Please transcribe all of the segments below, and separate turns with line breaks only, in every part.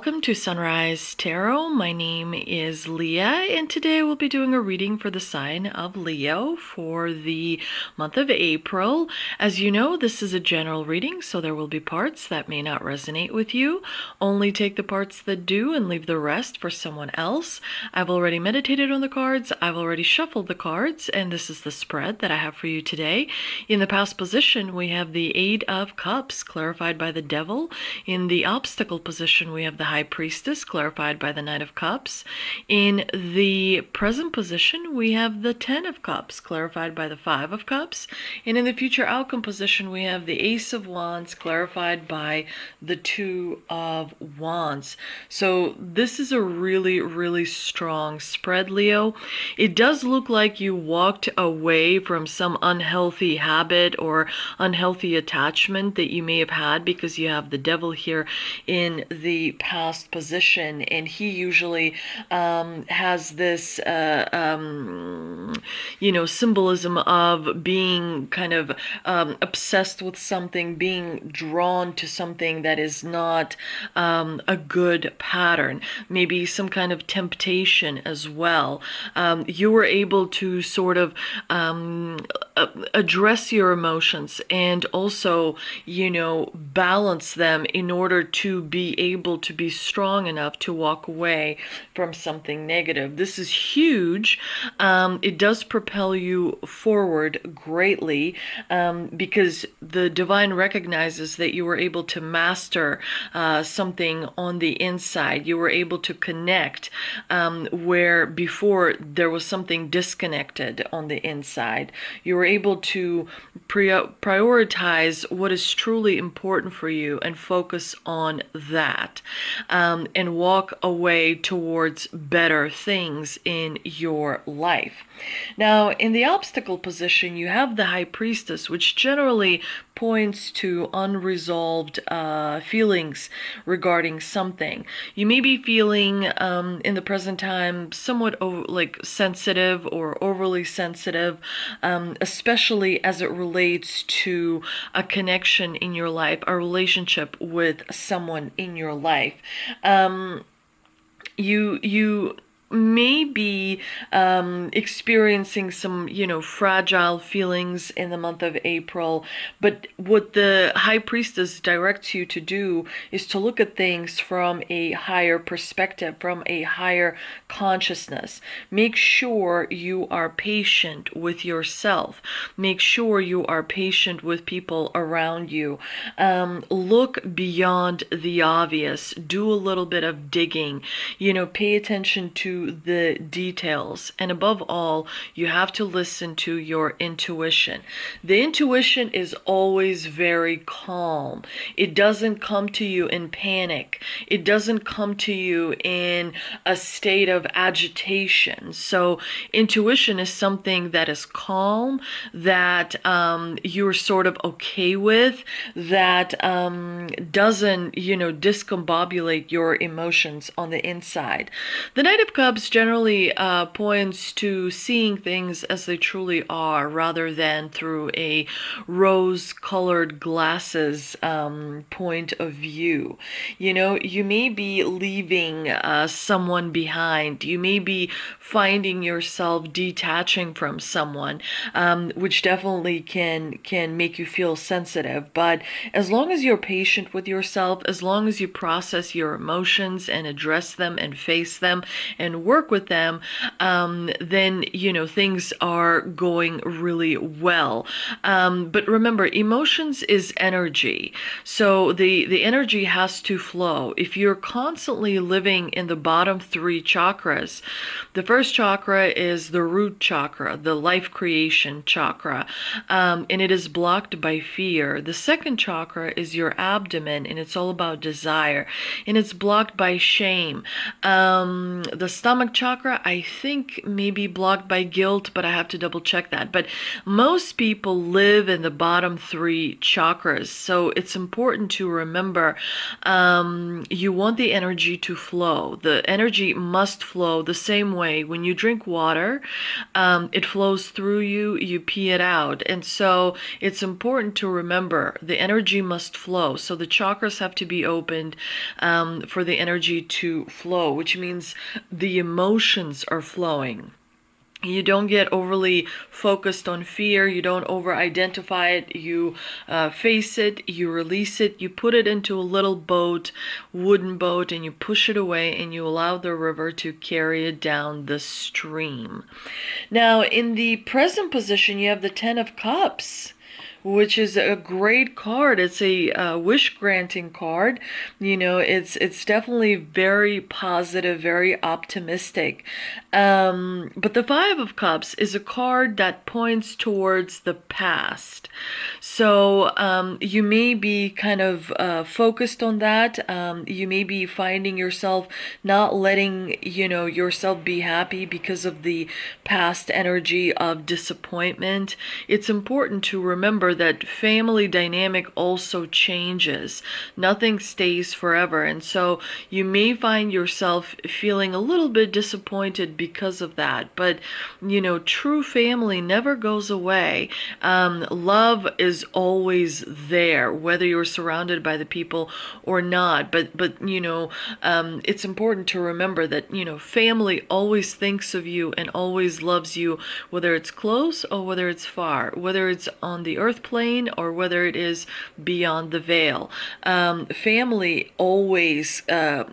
Welcome to Sunrise Tarot. My name is Leah, and today we'll be doing a reading for the sign of Leo for the month of April. As you know, this is a general reading, so there will be parts that may not resonate with you. Only take the parts that do and leave the rest for someone else. I've already meditated on the cards, I've already shuffled the cards, and this is the spread that I have for you today. In the past position, we have the Eight of Cups, clarified by the Devil. In the obstacle position, we have the High Priestess, clarified by the Knight of Cups. In the present position, we have the Ten of Cups, clarified by the Five of Cups. And in the future outcome position, we have the Ace of Wands, clarified by the Two of Wands. So this is a really strong spread, Leo. It does look like you walked away from some unhealthy habit or unhealthy attachment that you may have had, because you have the Devil here in the past position, and he usually has this symbolism of being kind of obsessed with something, being drawn to something that is not a good pattern, maybe some kind of temptation as well. You were able to sort of address your emotions and also, balance them in order to be able to be strong enough to walk away from something negative. This is huge. It does propel you forward greatly, because the divine recognizes that you were able to master something on the inside. You were able to connect where before there was something disconnected on the inside. You were able to prioritize what is truly important for you and focus on that, and walk away towards better things in your life. Now, in the obstacle position, you have the High Priestess, which generally points to unresolved feelings regarding something. You may be feeling in the present time somewhat sensitive or overly sensitive, especially as it relates to a connection in your life, a relationship with someone in your life. You may be experiencing some, fragile feelings in the month of April, but what the High Priestess directs you to do is to look at things from a higher perspective, from a higher consciousness. Make sure you are patient with yourself. Make sure you are patient with people around you. Look beyond the obvious. Do a little bit of digging. Pay attention to the details, and above all, you have to listen to your intuition. The intuition is always very calm. It doesn't come to you in panic. It doesn't come to you in a state of agitation. So intuition is something that is calm, that you're sort of okay with, that doesn't discombobulate your emotions on the inside. The Knight of Cups generally points to seeing things as they truly are, rather than through a rose-colored glasses point of view. You may be leaving someone behind. You may be finding yourself detaching from someone, which definitely can make you feel sensitive. But as long as you're patient with yourself, as long as you process your emotions and address them and face them and work with them, then things are going really well. But remember, emotions is energy, so the energy has to flow. If you're constantly living in the bottom three chakras, the first chakra is the root chakra, the life creation chakra, and it is blocked by fear. The second chakra is your abdomen, and it's all about desire, and it's blocked by shame. The stomach chakra, I think, may be blocked by guilt, but I have to double check that. But most people live in the bottom three chakras, so it's important to remember you want the energy to flow. The energy must flow the same way. When you drink water, it flows through you, you pee it out. And so it's important to remember the energy must flow. So the chakras have to be opened for the energy to flow, which means the emotions are flowing. You don't get overly focused on fear. You don't over identify it. You face it, you release it, you put it into a little boat, wooden boat, and you push it away and you allow the river to carry it down the stream. Now, in the present position, you have the Ten of Cups, which is a great card. It's a wish granting card. It's definitely very positive, very optimistic. But the Five of Cups is a card that points towards the past. So you may be kind of focused on that. You may be finding yourself not letting, yourself be happy because of the past energy of disappointment. It's important to remember that family dynamic also changes. Nothing stays forever. And so you may find yourself feeling a little bit disappointed because of that. But, true family never goes away. Love is always there, whether you're surrounded by the people or not. But it's important to remember that, family always thinks of you and always loves you, whether it's close or whether it's far, whether it's on the earth plane or whether it is beyond the veil. Family always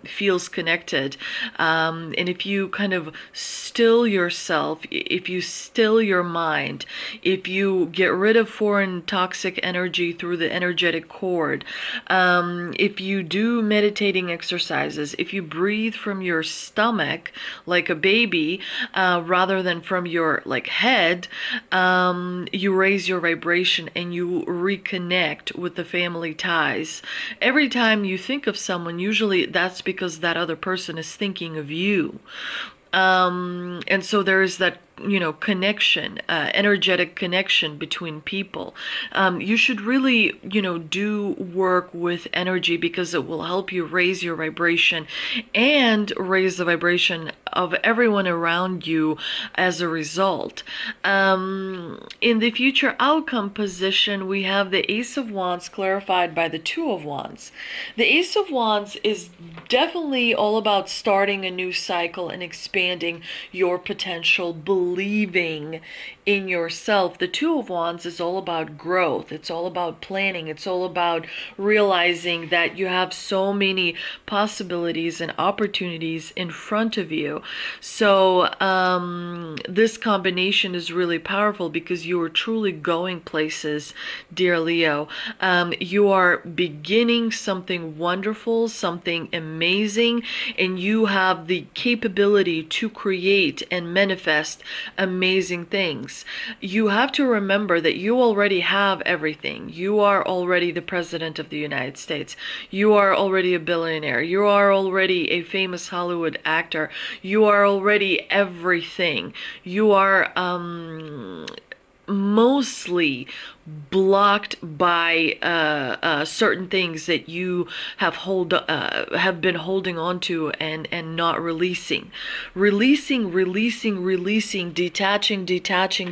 feels connected. And if you kind of still yourself, if you still your mind, if you get rid of foreign toxic energy through the energetic cord, if you do meditating exercises, if you breathe from your stomach like a baby rather than from your head, you raise your vibration and you reconnect with the family ties. Every time you think of someone, usually that's because that other person is thinking of you. And so there is that connection, energetic connection between people. You should really, do work with energy because it will help you raise your vibration and raise the vibration of everyone around you as a result. In the future outcome position, we have the Ace of Wands clarified by the Two of Wands. The Ace of Wands is definitely all about starting a new cycle and expanding your potential, believing in yourself. The Two of Wands is all about growth. It's all about planning. It's all about realizing that you have so many possibilities and opportunities in front of you. So this combination is really powerful because you are truly going places, dear Leo. You are beginning something wonderful, something amazing, and you have the capability to create and manifest amazing things. You have to remember that you already have everything. You are already the president of the United States. You are already a billionaire. You are already a famous Hollywood actor. You are already everything. You are mostly blocked by certain things that you have been holding on to and not releasing,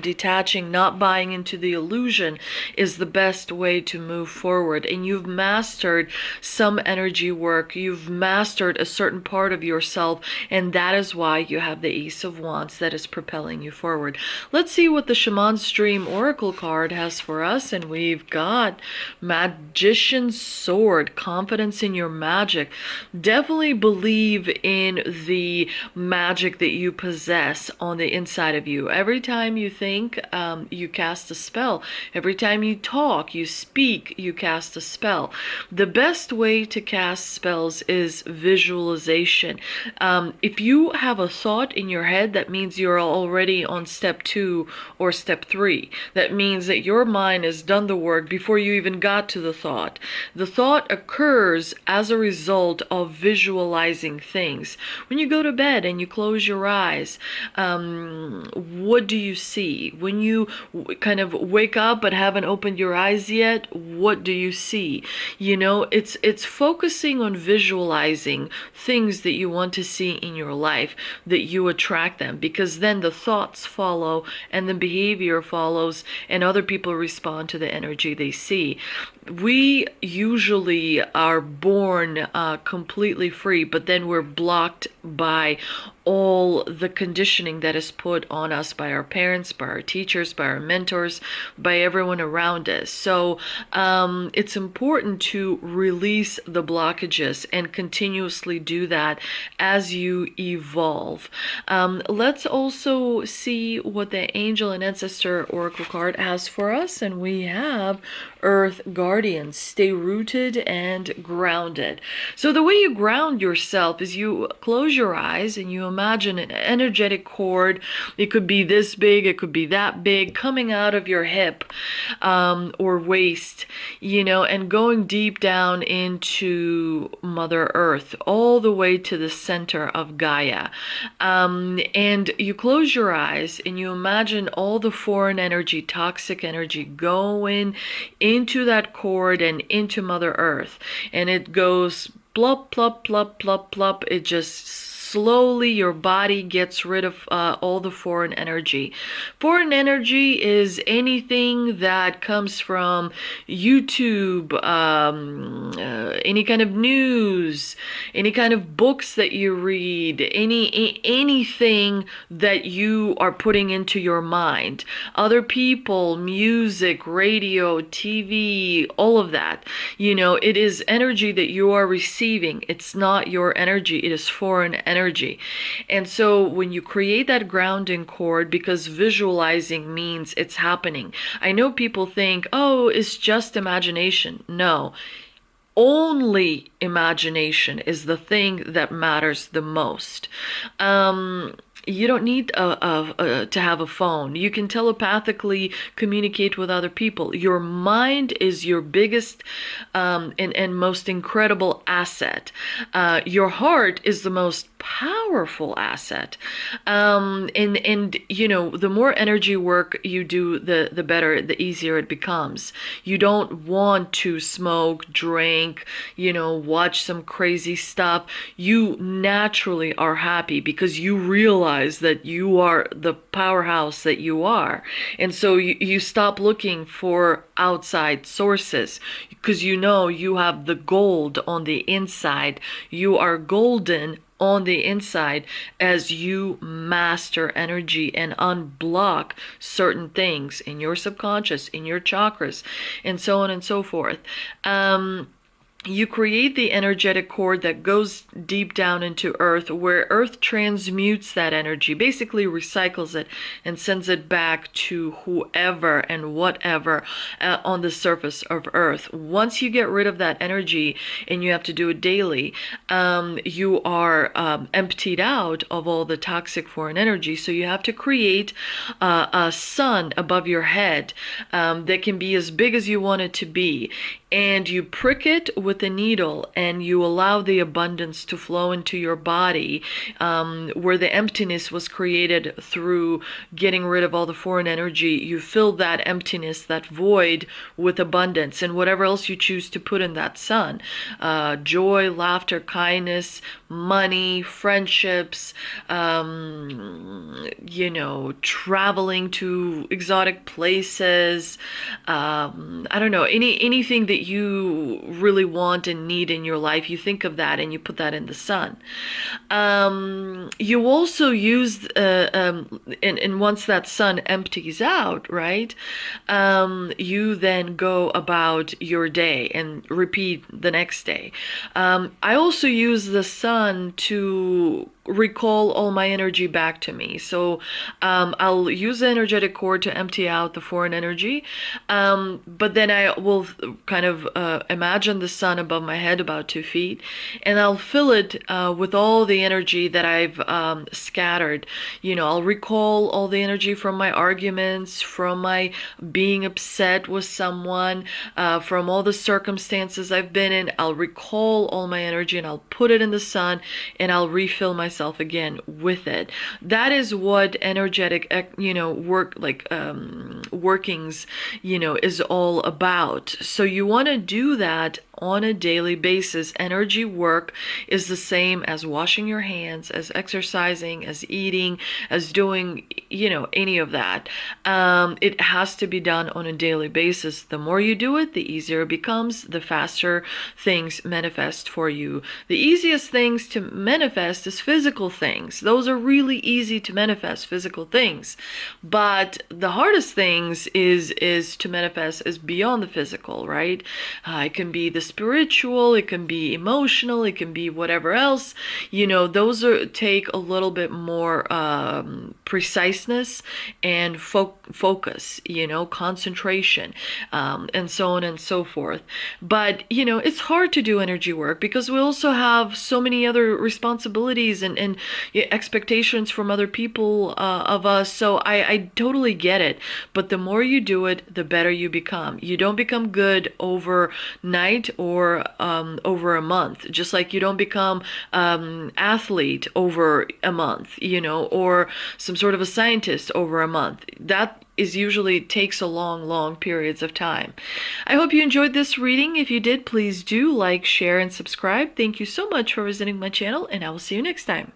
detaching, not buying into the illusion is the best way to move forward. And you've mastered some energy work, you've mastered a certain part of yourself, and that is why you have the Ace of Wands that is propelling you forward. Let's see what the Shaman's Dream Oracle card has for us. And we've got Magician's Sword, confidence in your magic. Definitely believe in the magic that you possess on the inside of you. Every time you think, you cast a spell. Every time you talk, you speak, you cast a spell. The best way to cast spells is visualization. If you have a thought in your head, that means you're already on step 2 or step 3. That means that your mind has done the work before you even got to the thought. The thought occurs as a result of visualizing things. When you go to bed and you close your eyes, what do you see? When you kind of wake up but haven't opened your eyes yet, what do you see? It's focusing on visualizing things that you want to see in your life, that you attract them, because then the thoughts follow and the behavior follows, and other people respond to the energy they see. We usually are born completely free, but then we're blocked by all the conditioning that is put on us by our parents, by our teachers, by our mentors, by everyone around us. So it's important to release the blockages and continuously do that as you evolve. Let's also see what the Angel and Ancestor Oracle card has for us, and we have Earth Guardians. Stay rooted and grounded. So the way you ground yourself is you close your eyes and you imagine an energetic cord. It could be this big, it could be that big, coming out of your hip or waist, and going deep down into Mother Earth, all the way to the center of Gaia. And you close your eyes and you imagine all the foreign energy, toxic energy going into that cord and into Mother Earth. And it goes plop, plop, plop, plop, plop. It just slowly, your body gets rid of all the foreign energy. Foreign energy is anything that comes from YouTube, any kind of news, any kind of books that you read, anything that you are putting into your mind. Other people, music, radio, TV, all of that. It is energy that you are receiving. It's not your energy. It is foreign energy. And so when you create that grounding cord, because visualizing means it's happening. I know people think, oh, it's just imagination. No. Only imagination is the thing that matters the most. You don't need to have a phone. You can telepathically communicate with other people. Your mind is your biggest and most incredible asset. Your heart is the most powerful asset. And the more energy work you do, the better, the easier it becomes. You don't want to smoke, drink, watch some crazy stuff. You naturally are happy because you realize that you are the powerhouse that you are. And so you stop looking for outside sources because you have the gold on the inside. You are golden on the inside as you master energy and unblock certain things in your subconscious, in your chakras, and so on and so forth. You create the energetic cord that goes deep down into Earth, where Earth transmutes that energy, basically recycles it and sends it back to whoever and whatever on the surface of Earth. Once you get rid of that energy, and you have to do it daily, you are emptied out of all the toxic foreign energy. So you have to create a sun above your head that can be as big as you want it to be. And you prick it with a needle and you allow the abundance to flow into your body, where the emptiness was created through getting rid of all the foreign energy. You fill that emptiness, that void, with abundance and whatever else you choose to put in that sun. Joy, laughter, kindness, money, friendships, traveling to exotic places, I don't know, anything that you really want and need in your life. You think of that and you put that in the sun. You also use, and once that sun empties out, right, you then go about your day and repeat the next day. I also use the sun to recall all my energy back to me. So I'll use the energetic cord to empty out the foreign energy, but then I will kind of of imagine the sun above my head about 2 feet, and I'll fill it with all the energy that I've scattered. I'll recall all the energy from my arguments, from my being upset with someone, from all the circumstances I've been in. I'll recall all my energy and I'll put it in the sun, and I'll refill myself again with it. That is what energetic, workings, is all about. So you want to do that on a daily basis. Energy work is the same as washing your hands, as exercising, as eating, as doing, any of that. It has to be done on a daily basis. The more you do it, the easier it becomes, the faster things manifest for you. The easiest things to manifest is physical things. Those are really easy to manifest, physical things. But the hardest things is to manifest is beyond the physical, right? It can be the spiritual, it can be emotional, it can be whatever else. Those take a little bit more preciseness and focus, concentration, and so on and so forth. But it's hard to do energy work because we also have so many other responsibilities and expectations from other people of us. So I totally get it. But the more you do it, the better you become. You don't become good overnight or over a month, just like you don't become athlete over a month, or some sort of a scientist over a month. That is usually takes a long periods of time. I hope you enjoyed this reading. If you did, please do like, share, and subscribe. Thank you so much for visiting my channel, and I will see you next time.